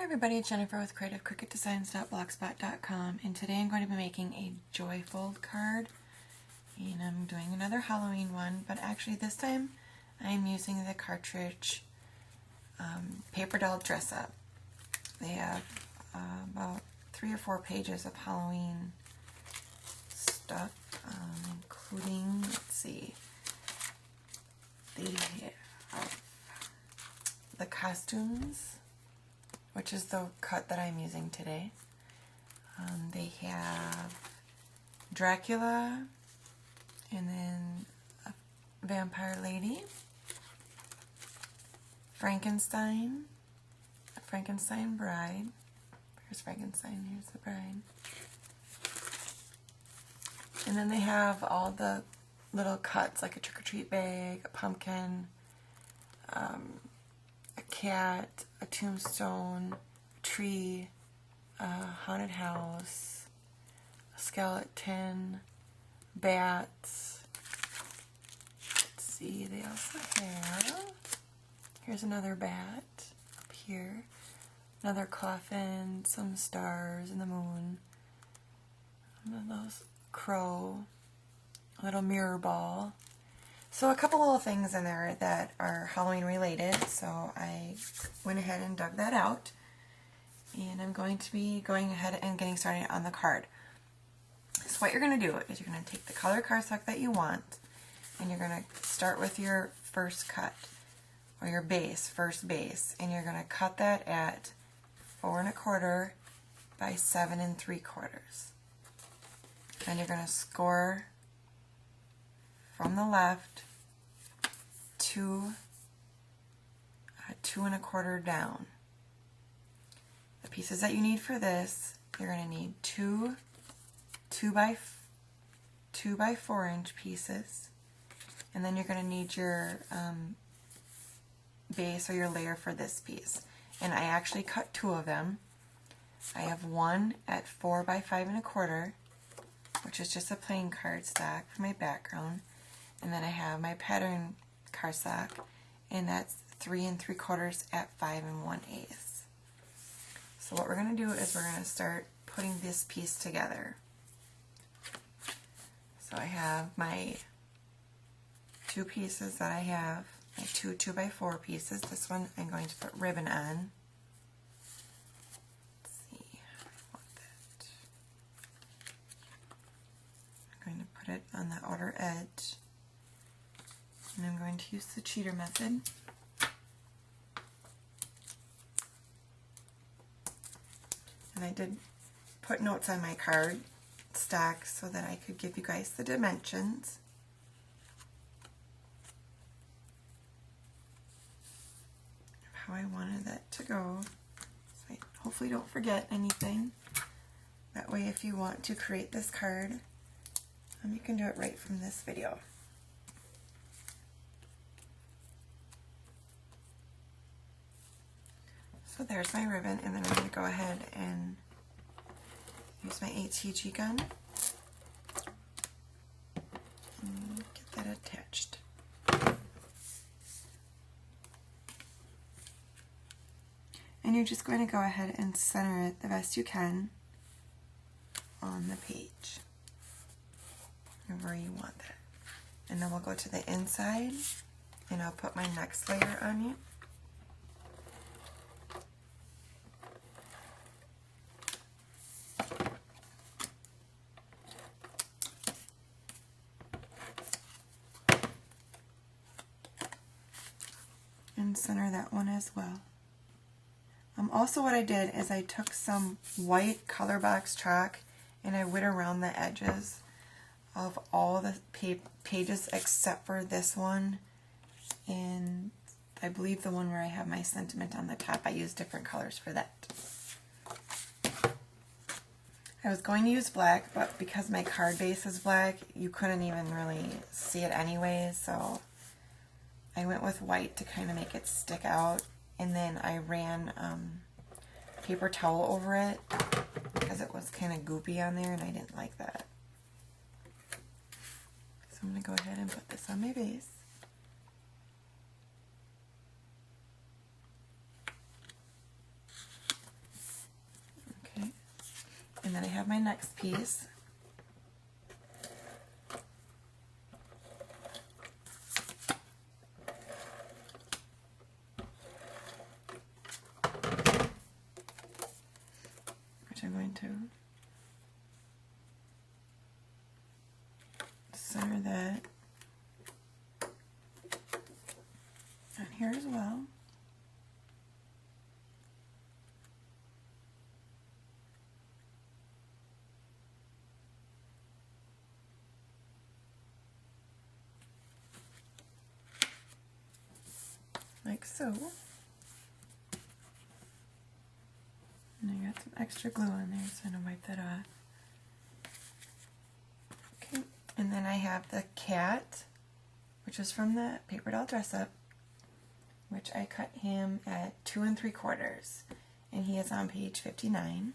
Hi everybody, it's Jennifer with CreativeCricutDesigns.blogspot.com, and today I'm going to be making a joyful card, and I'm doing another Halloween one, but actually this time I'm using the cartridge paper doll dress up. They have about 3 or 4 pages of Halloween stuff, including, let's see, they have the costumes, which is the cut that I'm using today. They have Dracula, and then a vampire lady, Frankenstein, a Frankenstein bride. Here's Frankenstein, here's the bride. And then they have all the little cuts, like a trick-or-treat bag, a pumpkin, a cat, a tombstone, a tree, a haunted house, a skeleton, bats. Let's see, they also have, here's another bat up here, another coffin, some stars and the moon, one of those crow, a little mirror ball. So a couple little things in there that are Halloween related, so I went ahead and dug that out, and I'm going to be going ahead and getting started on the card. So what you're going to do is you're going to take the color cardstock that you want, and you're going to start with your first cut, or your base, first base, and you're going to cut that at 4 1/4 by 7 3/4. Then you're going to score from the left 2 1/4 down. The pieces that you need for this, you're going to need two 2 by 4 inch pieces, and then you're going to need your base or your layer for this piece. And I actually cut 2 of them. I have one at 4 by 5 1/4, which is just a plain cardstock for my background. And then I have my pattern cardstock, and that's 3 3/4 at 5 1/8. So what we're going to do is we're going to start putting this piece together. So I have my 2 pieces that I have, my 2 2 by 4 pieces. This one I'm going to put ribbon on. Let's see how I want that. I'm going to put it on the outer edge. And I'm going to use the cheater method. And I did put notes on my card stock so that I could give you guys the dimensions. Of how I wanted that to go. So I hopefully don't forget anything. That way if you want to create this card, you can do it right from this video. So there's my ribbon, and then I'm going to go ahead and use my ATG gun and get that attached. And you're just going to go ahead and center it the best you can on the page, where you want that. And then we'll go to the inside, and I'll put my next layer on you. And center that one as well. Also what I did is I took some white color box chalk and I went around the edges of all the pages except for this one, and I believe the one where I have my sentiment on the top. I used different colors for that. I was going to use black, but because my card base is black, you couldn't even really see it anyway, so I went with white to kind of make it stick out, and then I ran paper towel over it because it was kind of goopy on there and I didn't like that. So I'm going to go ahead and put this on my base. And then I have my next piece. Which I'm going to center that on here as well. Like so. And I got some extra glue on there, so I'm going to wipe that off. Okay, and then I have the cat, which is from the paper doll dress up, which I cut him at 2 3/4, and he is on page 59.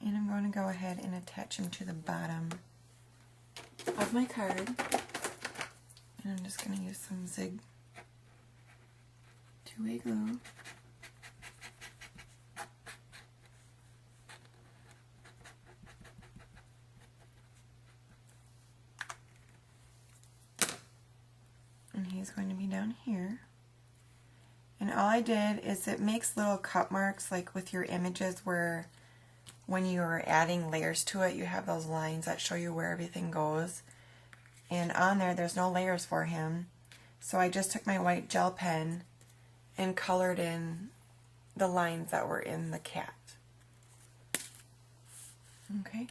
And I'm going to go ahead and attach him to the bottom of my card. And I'm just going to use some Zig two-way glue. And he's going to be down here. And all I did is it makes little cut marks like with your images where when you're adding layers to it, you have those lines that show you where everything goes. And on there, there's no layers for him. So I just took my white gel pen and colored in the lines that were in the cat. Okay,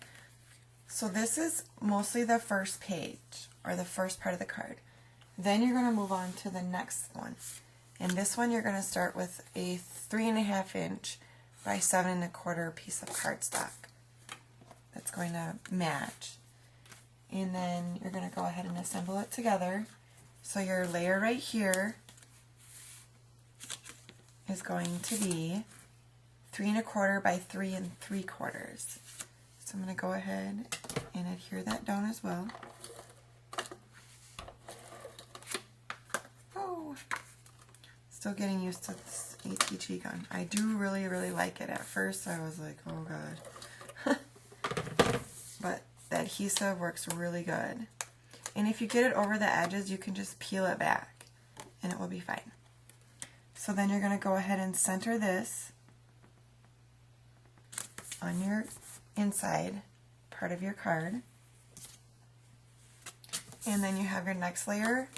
so this is mostly the first page, or the first part of the card. Then you're going to move on to the next one. And this one you're going to start with a 3.5 inch by 7 1/4 piece of cardstock that's going to match. And then you're going to go ahead and assemble it together. So your layer right here is going to be 3 1/4 by 3 3/4. So I'm going to go ahead and adhere that down as well. Oh, still getting used to this ATG gun. I do really, really like it. At first I was like, oh god. But the adhesive works really good. And if you get it over the edges, you can just peel it back and it will be fine. So then you're going to go ahead and center this on your inside part of your card. And then you have your next layer,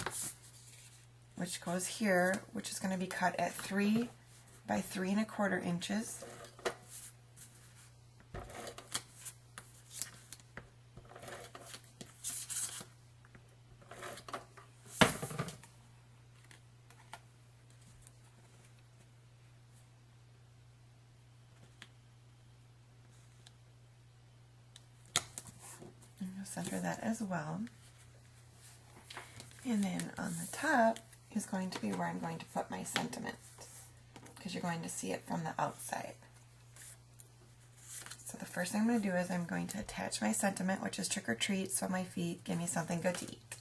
which goes here, which is going to be cut at 3 by 3 1/4 inches. And you'll center that as well. And then on the top is going to be where I'm going to put my sentiment, because you're going to see it from the outside. So the first thing I'm going to do is I'm going to attach my sentiment, which is trick or treat, so my feet give me something good to eat.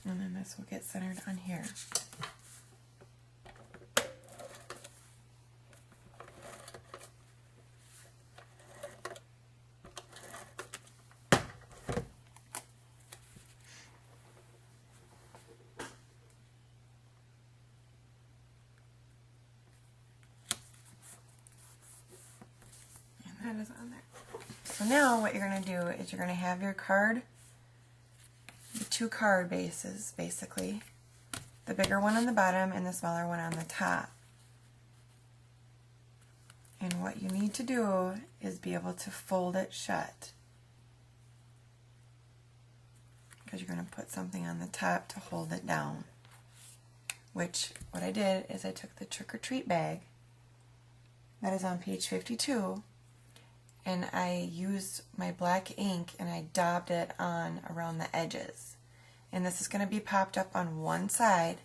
And then this will get centered on here. And that is on there. So now what you're going to do is you're going to have your card, the 2 card bases, basically, the bigger one on the bottom and the smaller one on the top. And what you need to do is be able to fold it shut, because you're going to put something on the top to hold it down. Which, what I did is I took the trick or treat bag that is on page 52, and I used my black ink and I daubed it on around the edges. And this is going to be popped up on one side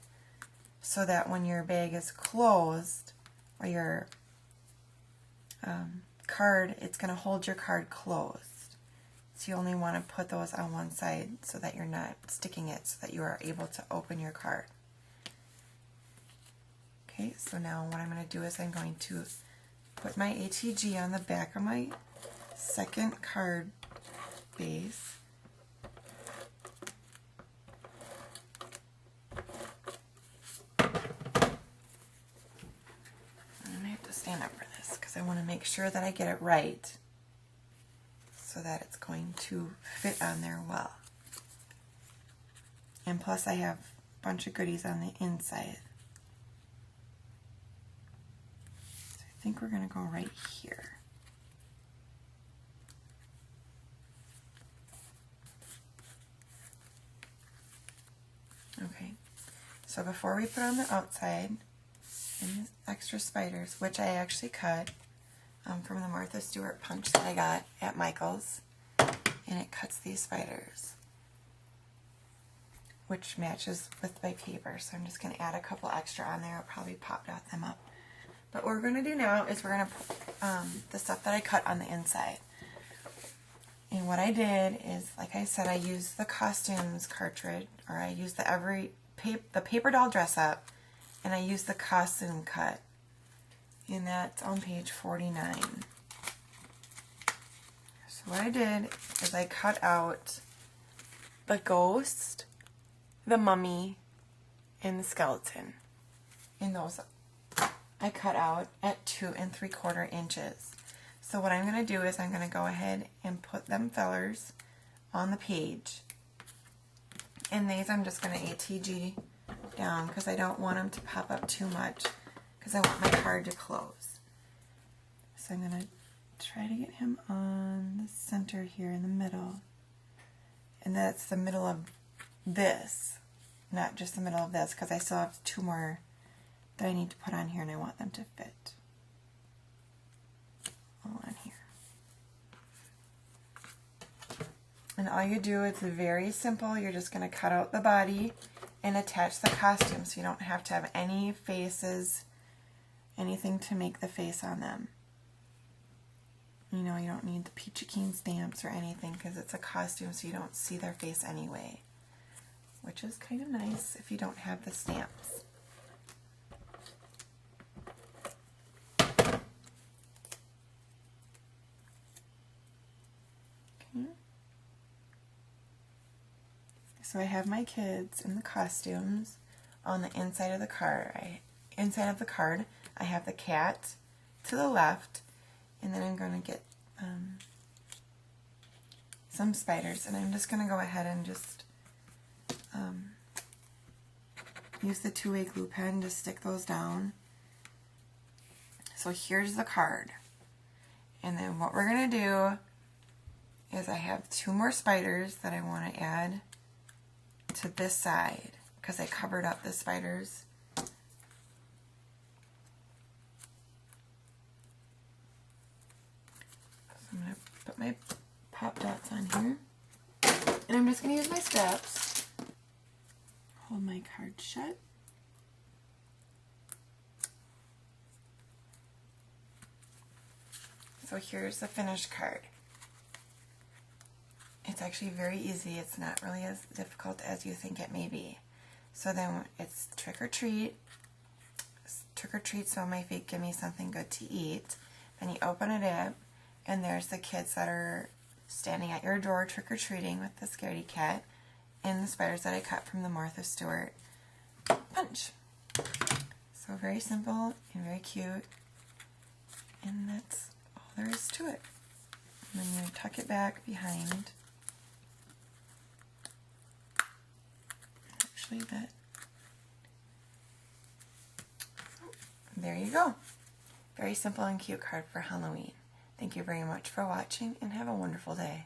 so that when your bag is closed, or your card, it's going to hold your card closed. So you only want to put those on one side so that you're not sticking it, so that you are able to open your card. Okay, so now what I'm going to do is I'm going to put my ATG on the back of my second card base. And I have to stand up for this because I want to make sure that I get it right so that it's going to fit on there well. And plus I have a bunch of goodies on the inside. So I think we're going to go right here. Okay, so before we put on the outside, and the extra spiders, which I actually cut from the Martha Stewart punch that I got at Michael's, and it cuts these spiders, which matches with my paper, so I'm just going to add a couple extra on there. I'll probably pop dot them up. But what we're going to do now is we're going to put the stuff that I cut on the inside. And what I did is, like I said, I used the costumes cartridge, or I used the paper doll dress up, and I used the costume cut. And that's on page 49. So what I did is I cut out the ghost, the mummy, and the skeleton. And those I cut out at 2 3/4 inches. So what I'm going to do is I'm going to go ahead and put them fellers on the page. And these I'm just going to ATG down because I don't want them to pop up too much because I want my card to close. So I'm going to try to get him on the center here in the middle. And that's the middle of this, not just the middle of this, because I still have 2 more that I need to put on here and I want them to fit. On here. And all you do is very simple. You're just going to cut out the body and attach the costume, so you don't have to have any faces, anything to make the face on them. You know, you don't need the peachy keen stamps or anything because it's a costume, so you don't see their face anyway, which is kind of nice if you don't have the stamps. So I have my kids in the costumes on the inside of the card. I have the cat to the left, and then I'm going to get some spiders, and I'm just going to go ahead and just use the 2-way glue pen to stick those down. So here's the card, and then what we're going to do is I have 2 more spiders that I want to add to this side because I covered up the spiders. So I'm going to put my pop dots on here, and I'm just going to use my steps, hold my card shut, so here's the finished card. It's actually very easy. It's not really as difficult as you think it may be. So then it's trick or treat. Trick or treat, so my feet give me something good to eat. Then you open it up, and there's the kids that are standing at your door trick or treating with the scaredy cat and the spiders that I cut from the Martha Stewart punch. So very simple and very cute. And that's all there is to it. And then you tuck it back behind. That. There you go. Very simple and cute card for Halloween. Thank you very much for watching and have a wonderful day.